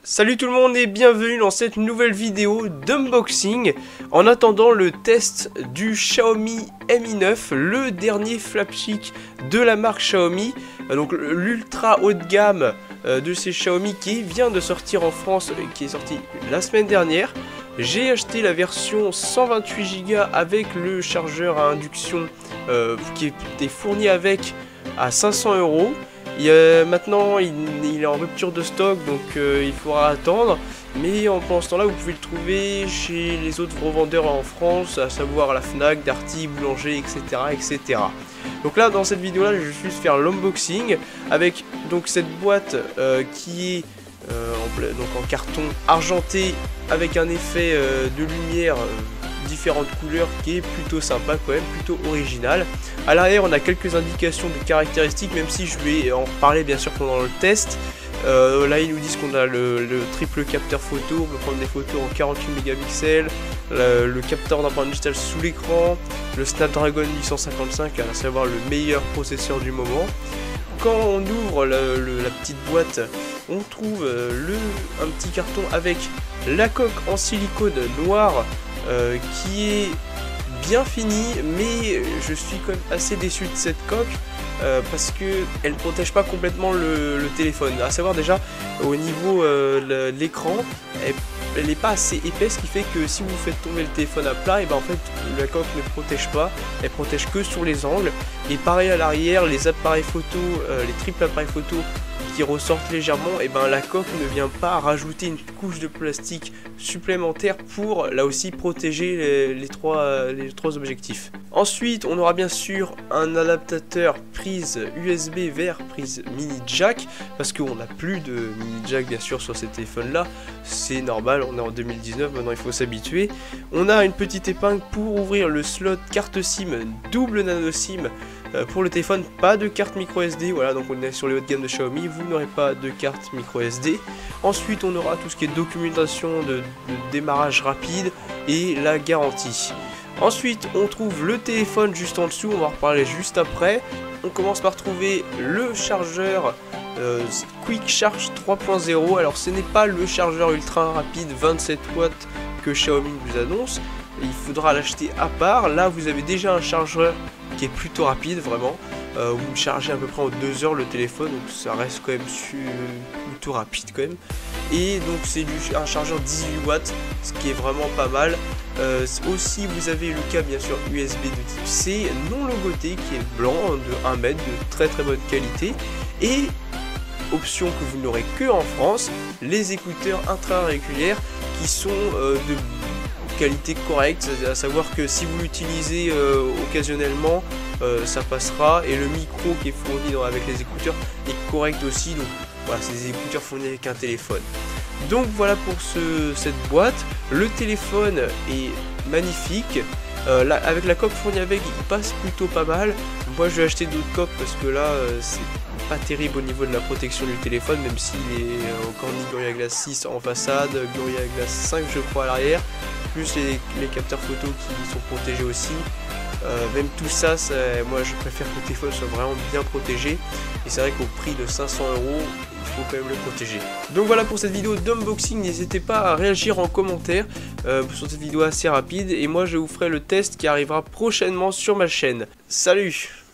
Salut tout le monde et bienvenue dans cette nouvelle vidéo d'unboxing. En attendant le test du Xiaomi Mi 9, le dernier flagship de la marque Xiaomi, donc l'ultra haut de gamme de ces Xiaomi qui vient de sortir en France, qui est sorti la semaine dernière. J'ai acheté la version 128 Go avec le chargeur à induction qui était fourni avec à 500 €. Maintenant il est en rupture de stock, donc il faudra attendre, mais pendant ce temps là vous pouvez le trouver chez les autres revendeurs en France, à savoir la Fnac, Darty, Boulanger, etc. Donc là dans cette vidéo là je vais juste faire l'unboxing avec donc cette boîte qui est en carton argenté avec un effet de lumière différentes couleurs qui est plutôt sympa quand même, plutôt original. À l'arrière on a quelques indications de caractéristiques, même si je vais en parler bien sûr pendant le test. Là ils nous disent qu'on a le triple capteur photo, on peut prendre des photos en 48 mégapixels, le capteur d'empreinte digitale sous l'écran, le Snapdragon 855, à savoir le meilleur processeur du moment. Quand on ouvre la petite boîte, on trouve un petit carton avec la coque en silicone noir qui est bien finie, mais je suis quand même assez déçu de cette coque parce que elle ne protège pas complètement le téléphone. À savoir déjà au niveau de l'écran, elle n'est pas assez épaisse, ce qui fait que si vous faites tomber le téléphone à plat, et ben en fait la coque ne protège pas, elle protège que sur les angles. Et pareil à l'arrière, les appareils photo, les triples appareils photo qui ressortent légèrement, et ben la coque ne vient pas rajouter une couche de plastique supplémentaire pour là aussi protéger les trois objectifs. Ensuite on aura bien sûr un adaptateur prise USB vers prise mini jack, parce qu'on n'a plus de mini jack bien sûr sur ces téléphones là, c'est normal, on est en 2019, maintenant il faut s'habituer. On a une petite épingle pour ouvrir le slot carte SIM, double nano SIM pour le téléphone, pas de carte micro SD, voilà, donc on est sur les hauts de gamme de Xiaomi, vous n'aurez pas de carte micro SD. Ensuite on aura tout ce qui est documentation de démarrage rapide et la garantie. Ensuite on trouve le téléphone juste en dessous, on va en reparler juste après. On commence par trouver le chargeur Quick Charge 3.0. alors ce n'est pas le chargeur ultra rapide 27 watts que Xiaomi vous annonce, il faudra l'acheter à part. Là vous avez déjà un chargeur qui est plutôt rapide, vraiment vous le chargez à peu près en 2 heures le téléphone, donc ça reste quand même plutôt rapide quand même. Et donc c'est un chargeur 18 watts, ce qui est vraiment pas mal. Aussi vous avez le câble bien sûr USB de type C non logoté qui est blanc de 1 mètre de très bonne qualité. Et option que vous n'aurez que en France, les écouteurs intra-auriculaires qui sont de qualité correcte, à savoir que si vous l'utilisez occasionnellement ça passera, et le micro qui est fourni avec les écouteurs est correct aussi, donc voilà, c'est des écouteurs fournis avec un téléphone. Donc voilà pour cette boîte. Le téléphone est magnifique, avec la coque fournie avec il passe plutôt pas mal. Moi je vais acheter d'autres coques parce que là c'est pas terrible au niveau de la protection du téléphone, même s'il est encore ni Gorilla Glass 6 en façade, Gorilla Glass 5 je crois à l'arrière, plus les capteurs photo qui sont protégés aussi. Même tout ça, moi je préfère que le téléphone soit vraiment bien protégé, et c'est vrai qu'au prix de 500 €, il faut quand même le protéger. Donc voilà pour cette vidéo d'unboxing, n'hésitez pas à réagir en commentaire sur cette vidéo assez rapide, et moi je vous ferai le test qui arrivera prochainement sur ma chaîne. Salut!